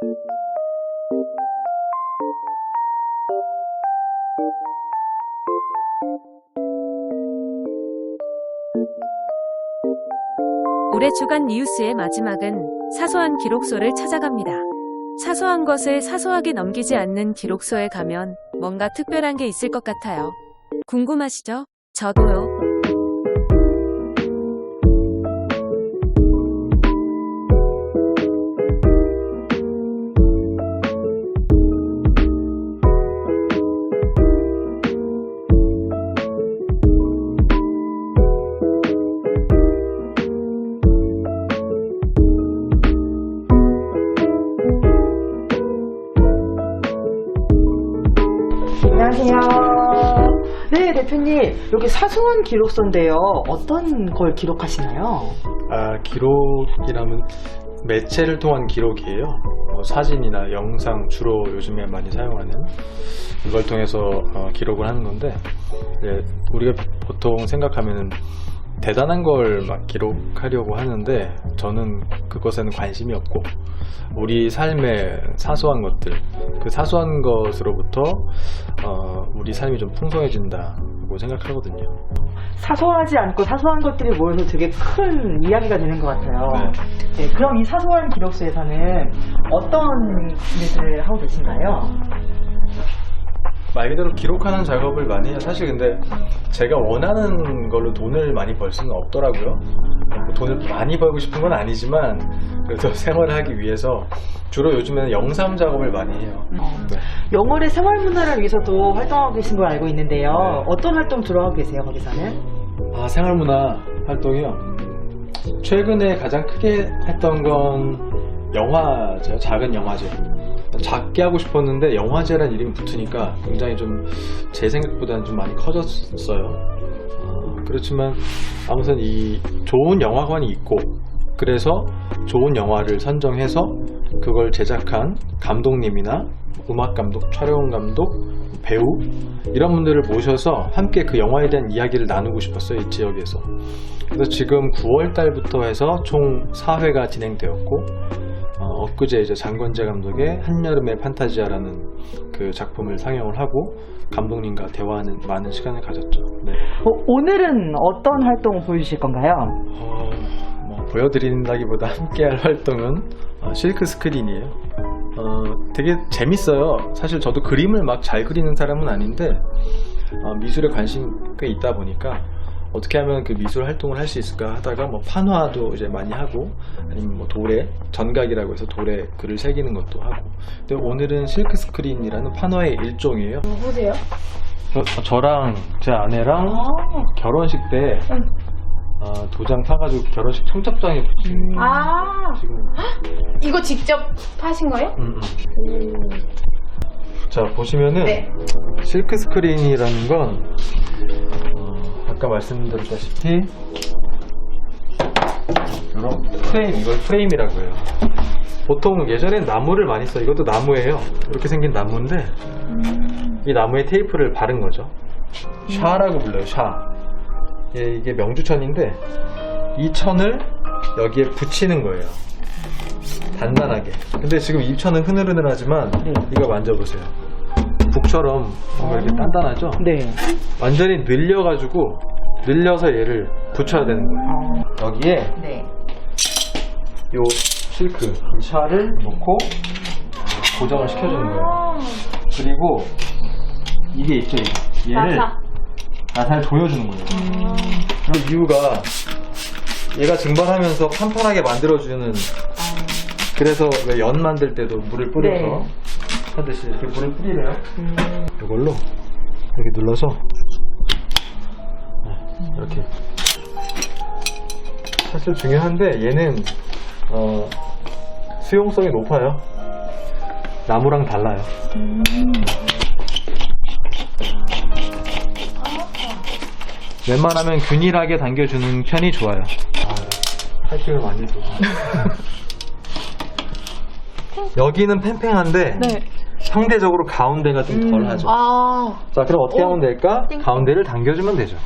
올해 주간 뉴스의 마지막은 사소한 기록소를 찾아갑니다. 사소한 것을 사소하게 넘기지 않는 기록소에 가면 뭔가 특별한 게 있을 것 같아요. 궁금하시죠? 저도요. 안녕하세요. 네, 대표님. 여기 사소한 기록소인데요. 어떤 걸 기록하시나요? 기록이라면 매체를 통한 기록이에요. 사진이나 영상 주로 요즘에 많이 사용하는 이걸 통해서 기록을 하는 건데, 우리가 보통 생각하면은 대단한 걸 막 기록하려고 하는데 저는 그것에는 관심이 없고 우리 삶의 사소한 것들, 그 사소한 것으로부터 우리 삶이 좀 풍성해진다고 생각하거든요. 사소하지 않고 사소한 것들이 모여서 되게 큰 이야기가 되는 것 같아요. 네, 그럼 이 사소한 기록소에서는 어떤 일을 하고 계신가요? 말 그대로 기록하는 작업을 많이 해요. 사실 근데 제가 원하는 걸로 돈을 많이 벌 수는 없더라고요. 돈을 많이 벌고 싶은 건 아니지만 그래도 생활을 하기 위해서 주로 요즘에는 영상 작업을 많이 해요. 네. 영월의 생활문화를 위해서도 활동하고 계신 걸 알고 있는데요. 네. 어떤 활동 주로 하고 계세요, 거기서는? 생활문화 활동이요. 최근에 가장 크게 했던 건 영화제요. 작은 영화제. 작게 하고 싶었는데 영화제란 이름이 붙으니까 굉장히 좀 제 생각보다는 좀 많이 커졌어요. 그렇지만 아무튼 이 좋은 영화관이 있고 그래서 좋은 영화를 선정해서 그걸 제작한 감독님이나 음악 감독, 촬영 감독, 배우 이런 분들을 모셔서 함께 그 영화에 대한 이야기를 나누고 싶었어요, 이 지역에서. 그래서 지금 9월 달부터 해서 총 4회가 진행되었고 엊그제 이제 장건재 감독의 한여름의 판타지아라는 그 작품을 상영을 하고 감독님과 대화하는 많은 시간을 가졌죠. 네. 오늘은 어떤 활동을 보여주실 건가요? 보여드린다기보다 함께할 활동은 실크 스크린이에요. 되게 재밌어요. 사실 저도 그림을 막 잘 그리는 사람은 아닌데 미술에 관심이 꽤 있다 보니까 어떻게 하면 그 미술 활동을 할 수 있을까 하다가 판화도 이제 많이 하고 아니면 돌에 전각이라고 해서 돌에 글을 새기는 것도 하고. 근데 오늘은 실크 스크린이라는 판화의 일종이에요. 누구세요? 저랑 제 아내랑 결혼식 때 도장 사가지고 결혼식 청첩장에 붙인 지금 이거 직접 하신 거예요? 자, 보시면은 네. 실크 스크린이라는 건 아까 말씀드렸다시피 이런 프레임, 이걸 프레임이라고 해요. 보통 예전엔 나무를 많이 써요. 이것도 나무예요. 이렇게 생긴 나무인데 이 나무에 테이프를 바른 거죠. 샤라고 불러요. 샤. 이게 명주천인데 이 천을 여기에 붙이는 거예요. 단단하게. 근데 지금 이 천은 흐느흐느하지만 이거 만져보세요. 북처럼 이렇게 단단하죠? 네. 완전히 늘려서 얘를 붙여야 되는 거예요. 여기에 요 실크, 이 샤를 놓고 고정을 시켜주는 거예요. 그리고 이게 있죠, 얘를 나사를 조여주는 거예요. 그 이유가 얘가 증발하면서 판판하게 만들어주는, 그래서 왜 연 만들 때도 물을 뿌려서 하듯이 이렇게 물을 뿌리래요. 이걸로 이렇게 눌러서 이렇게. 사실 중요한데 얘는 수용성이 높아요. 나무랑 달라요. 웬만하면 균일하게 당겨주는 편이 좋아요. 파이팅을 많이 해줘. 여기는 팽팽한데 상대적으로 가운데가 좀 덜하죠. 자, 그럼 어떻게 하면 될까? 가운데를 당겨주면 되죠.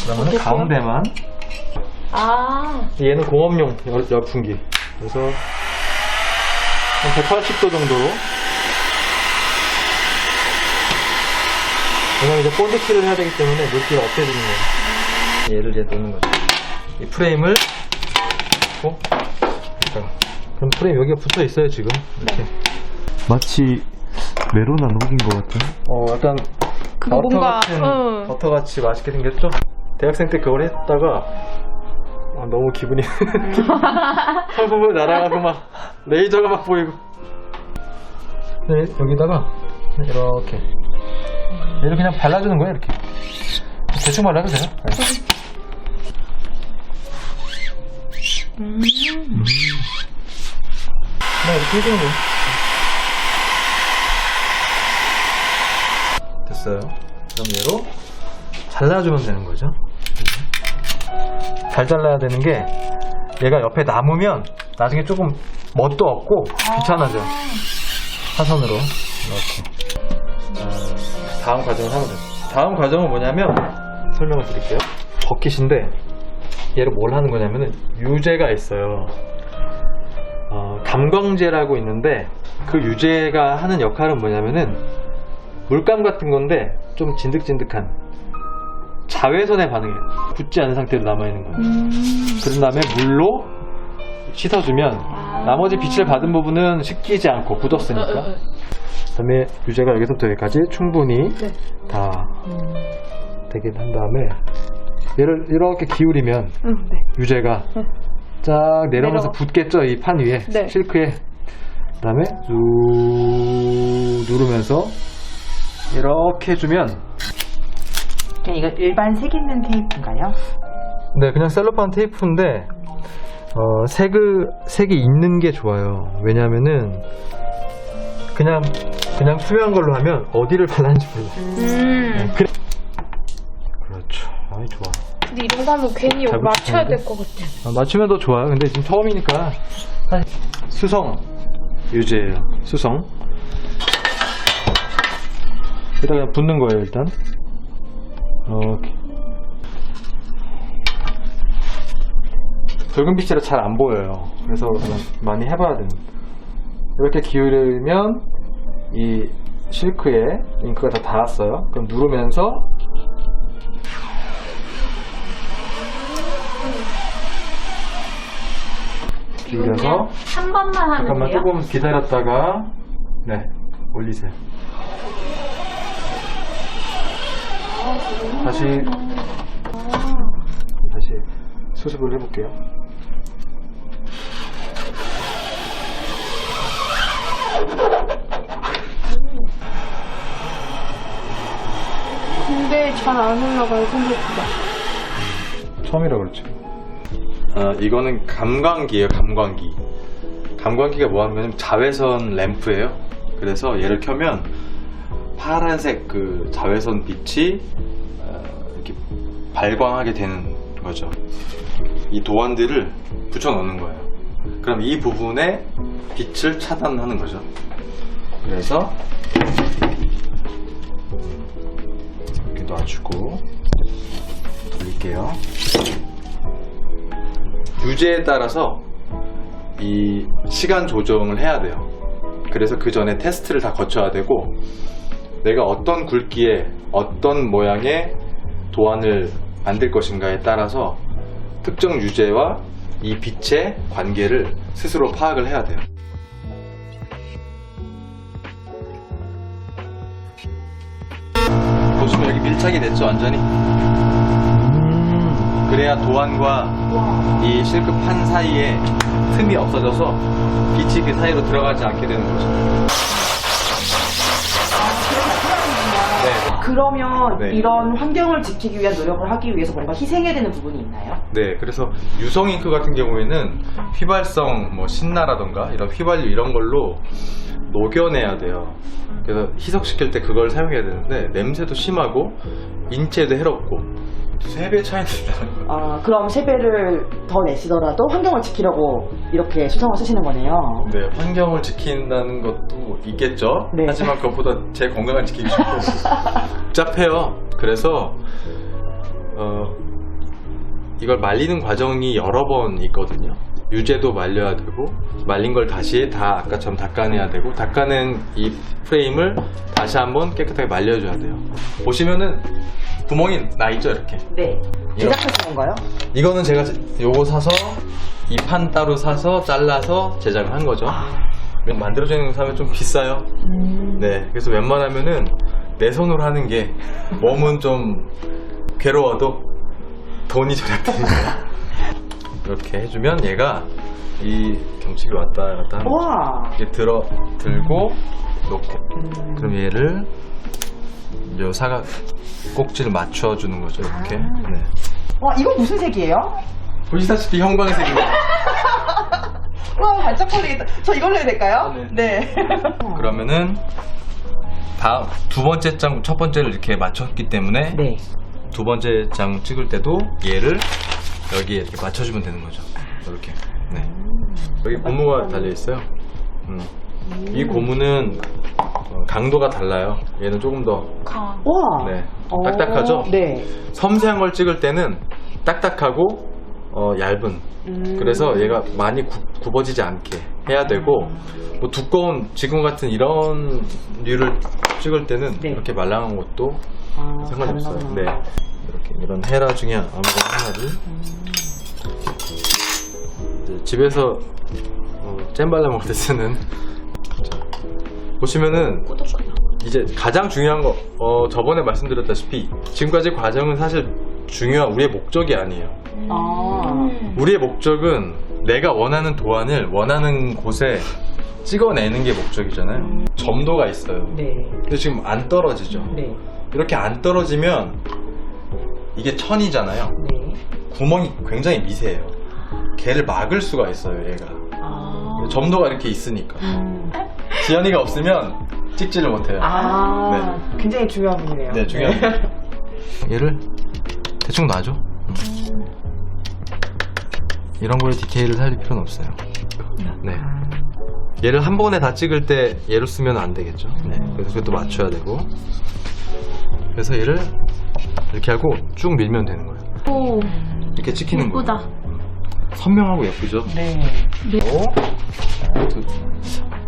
그러면 가운데만. 얘는 공업용 열풍기. 그래서 180도 정도로. 왜냐면 이제 본드칠을 해야 되기 때문에 물기를 없애주는 거예요. 얘를 이제 놓는 거죠. 이 프레임을 놓고, 그럼 프레임 여기가 붙어 있어요, 지금. 이렇게. 마치 메로나 녹인 것 같은. 약간 그거 버터 뭔가, 같은, 버터같이 맛있게 생겼죠? 대학생 때 그걸 했다가, 너무 기분이. 펄펄 날아가고 막, 레이저가 막 보이고. 네, 여기다가, 이렇게. 얘를 그냥 발라주는 거예요, 이렇게. 대충 발라도 돼요. 네. 그냥 이렇게 해주는 거예요. 됐어요. 그럼 얘로 잘라주면 되는 거죠. 잘 잘라야 되는 게 얘가 옆에 남으면 나중에 조금 멋도 없고 귀찮아져. 사선으로 이렇게. 다음 과정을 하면 돼요. 다음 과정은 뭐냐면 설명을 드릴게요. 버킷인데 얘를 뭘 하는 거냐면은 유제가 있어요. 감광제라고 있는데 그 유제가 하는 역할은 뭐냐면은 물감 같은 건데 좀 진득진득한 자외선에 반응해요. 굳지 않은 상태로 남아있는 거예요. 그런 다음에 물로 씻어주면 나머지 빛을 받은 부분은 씻기지 않고 굳었으니까. 그 다음에 유제가 여기서부터 여기까지 충분히 다 되게 한 다음에 얘를 이렇게 기울이면 유제가 쫙 내려오면서 붙겠죠, 이 판 위에. 네. 실크에. 그 다음에 쭉 누르면서 이렇게 해주면. 그냥 이거 일반 색 있는 테이프인가요? 네, 그냥 셀로판 테이프인데 색이 있는 게 좋아요. 왜냐면은 그냥 투명한 걸로 하면 어디를 발랐는지 몰라요. 네, 그렇죠. 아이, 좋아. 근데 이런 거 하면 괜히 잘 맞춰야 붙이는데? 될 것 같아. 맞추면 더 좋아요. 근데 지금 처음이니까. 수성 유제예요. 수성. 여기다 그냥 붓는 거예요, 일단. 이렇게. 붉은 빛이라 잘 안 보여요. 그래서 그냥 많이 해봐야 됩니다. 이렇게 기울이면 이 실크에 잉크가 다 닿았어요. 그럼 누르면서 기울여서 한 번만 하면 잠깐만 돼요? 조금 기다렸다가 네 올리세요. 다시 수습을 해볼게요. 근데 잘 안 올라가요, 생각보다. 처음이라 그렇죠. 이거는 감광기예요. 감광기. 감광기가 뭐하면 자외선 램프예요. 그래서 얘를 켜면 파란색 그 자외선 빛이 이렇게 발광하게 되는 거죠. 이 도안들을 붙여 넣는 거예요. 그럼 이 부분에 빛을 차단하는 거죠. 그래서 이렇게 놔주고 돌릴게요. 유제에 따라서 이 시간 조정을 해야 돼요. 그래서 그 전에 테스트를 다 거쳐야 되고, 내가 어떤 굵기에 어떤 모양의 도안을 만들 것인가에 따라서 특정 유제와 이 빛의 관계를 스스로 파악을 해야 돼요. 보시면 여기 밀착이 됐죠, 완전히. 그래야 도안과 이 실크판 사이에 틈이 없어져서 빛이 그 사이로 들어가지 않게 되는 거죠. 네. 그러면 네. 이런 환경을 지키기 위한 노력을 하기 위해서 뭔가 희생해야 되는 부분이 있나요? 네, 그래서 유성 잉크 같은 경우에는 휘발성 뭐 신나라던가 이런 휘발유 이런 걸로 녹여내야 돼요. 그래서 희석시킬 때 그걸 사용해야 되는데 냄새도 심하고 인체에도 해롭고 3배 차이는 있다는 거예요. 그럼 세배를 더 내시더라도 환경을 지키려고 이렇게 수성을 쓰시는 거네요. 네, 환경을 지킨다는 것도 있겠죠. 네. 하지만 그것보다 제 건강을 지키기 쉽고 복잡해요. 그래서 이걸 말리는 과정이 여러 번 있거든요. 유제도 말려야 되고 말린 걸 다시 다 아까처럼 닦아내야 되고 닦아낸 이 프레임을 다시 한번 깨끗하게 말려줘야 돼요. 보시면은 구멍이 나 있죠 이렇게. 네. 이렇게. 제작하신 건가요? 이거는 제가 요거 사서 이 판 따로 사서 잘라서 제작을 한 거죠. 만들어져 있는 거 사면 좀 비싸요. 네, 그래서 웬만하면은 내 손으로 하는 게 몸은 좀 괴로워도 돈이 절약되니까 이렇게 해주면 얘가 이 경치를 왔다 갔다 하는 거죠. 와. 이렇게 들고 놓고 그럼 얘를 요 사각 꼭지를 맞춰주는 거죠 이렇게. 네. 와, 이거 무슨 색이에요? 보시다시피 형광색입니다. 와, 반짝거리겠다. 저 이걸로 해야 될까요? 네. 그러면은 다음 두 번째 장, 첫 번째를 이렇게 맞췄기 때문에 네. 두 번째 장 찍을 때도 얘를 여기에 이렇게 맞춰주면 되는 거죠. 이렇게. 네. 여기 고무가 달려 있어요. 이 고무는 강도가 달라요. 얘는 조금 더 와. 네, 딱딱하죠? 네. 섬세한 걸 찍을 때는 딱딱하고 얇은. 그래서 얘가 많이 굽어지지 않게 해야 되고 뭐 두꺼운 지금 같은 이런 류를 찍을 때는 네. 이렇게 말랑한 것도 상관이 없어요. 가능하구나. 네, 이렇게 이런 헤라 중에 아무거나 하나를 이제 집에서 잼 발라 먹을 때 쓰는. 자, 보시면은 이제 가장 중요한 거 저번에 말씀드렸다시피 지금까지 과정은 사실 중요한 우리의 목적이 아니에요. 우리의 목적은 내가 원하는 도안을 원하는 곳에 찍어내는 게 목적이잖아요. 점도가 있어요. 네. 근데 지금 안 떨어지죠. 네. 이렇게 안 떨어지면 이게 천이잖아요. 네. 구멍이 굉장히 미세해요. 걔를 막을 수가 있어요, 얘가. 점도가 이렇게 있으니까. 지연이가 없으면 찍지를 못해요. 굉장히 중요한 부분이네요. 네, 중요한 거. 얘를 대충 놔줘. 이런 거에 디테일을 살릴 필요는 없어요. 네. 얘를 한 번에 다 찍을 때 얘로 쓰면 안 되겠죠. 네. 그래서 그것도 맞춰야 되고. 그래서 얘를 이렇게 하고 쭉 밀면 되는 거예요. 오, 이렇게 찍히는 거예요. 예쁘다. 선명하고 예쁘죠? 네.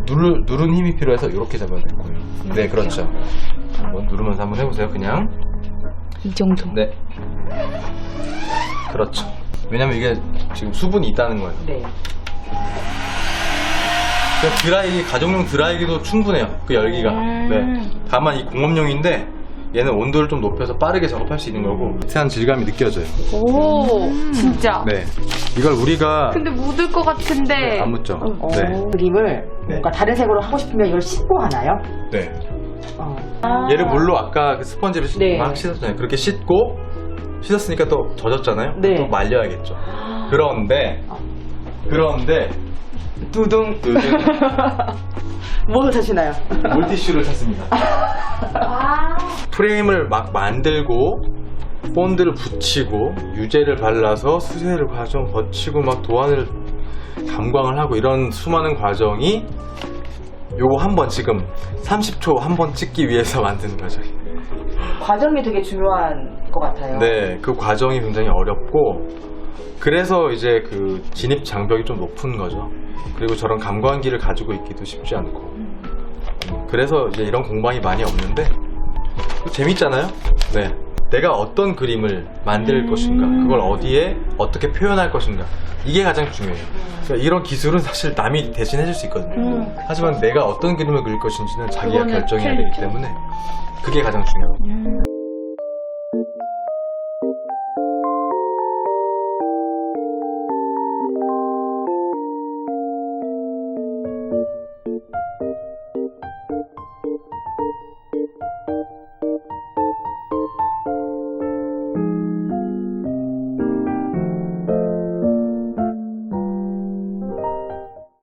누른 힘이 필요해서 이렇게 잡아야 될 거예요. 네, 그렇죠. 한번 누르면서 한번 해보세요. 그냥. 이 정도. 네. 그렇죠. 왜냐면 이게 지금 수분이 있다는 거예요. 네. 그냥 드라이기, 가정용 드라이기도 충분해요. 그 열기가. 네. 다만 이 공업용인데 얘는 온도를 좀 높여서 빠르게 작업할 수 있는 거고 미세한 질감이 느껴져요. 오, 진짜. 네. 이걸 우리가 근데 묻을 것 같은데. 안 묻죠. 네. 그림을 뭔가 다른 색으로 하고 싶으면 이걸 씻고 하나요? 네. 얘를 물로 아까 그 스펀지를 네. 막 씻었잖아요. 그렇게 씻고 씻었으니까 또 젖었잖아요. 네. 또 말려야겠죠. 그런데 두둥. 무엇을 사시나요? 물티슈를 샀습니다. 프레임을 막 만들고 본드를 붙이고 유제를 발라서 수세를 과정 거치고 막 도안을 감광을 하고 이런 수많은 과정이 요거 한번 지금 30초 한 번 찍기 위해서 만드는 거죠. 과정이 되게 중요한 것 같아요. 네, 그 과정이 굉장히 어렵고 그래서 이제 그 진입 장벽이 좀 높은 거죠. 그리고 저런 감광기를 가지고 있기도 쉽지 않고 그래서 이제 이런 공방이 많이 없는데 재밌잖아요. 네, 내가 어떤 그림을 만들 것인가, 그걸 어디에 어떻게 표현할 것인가, 이게 가장 중요해요. 그러니까 이런 기술은 사실 남이 대신 해줄 수 있거든요. 하지만 내가 어떤 그림을 그릴 것인지는 자기가 그거는 결정해야 되기 때문에 그게 가장 중요해요.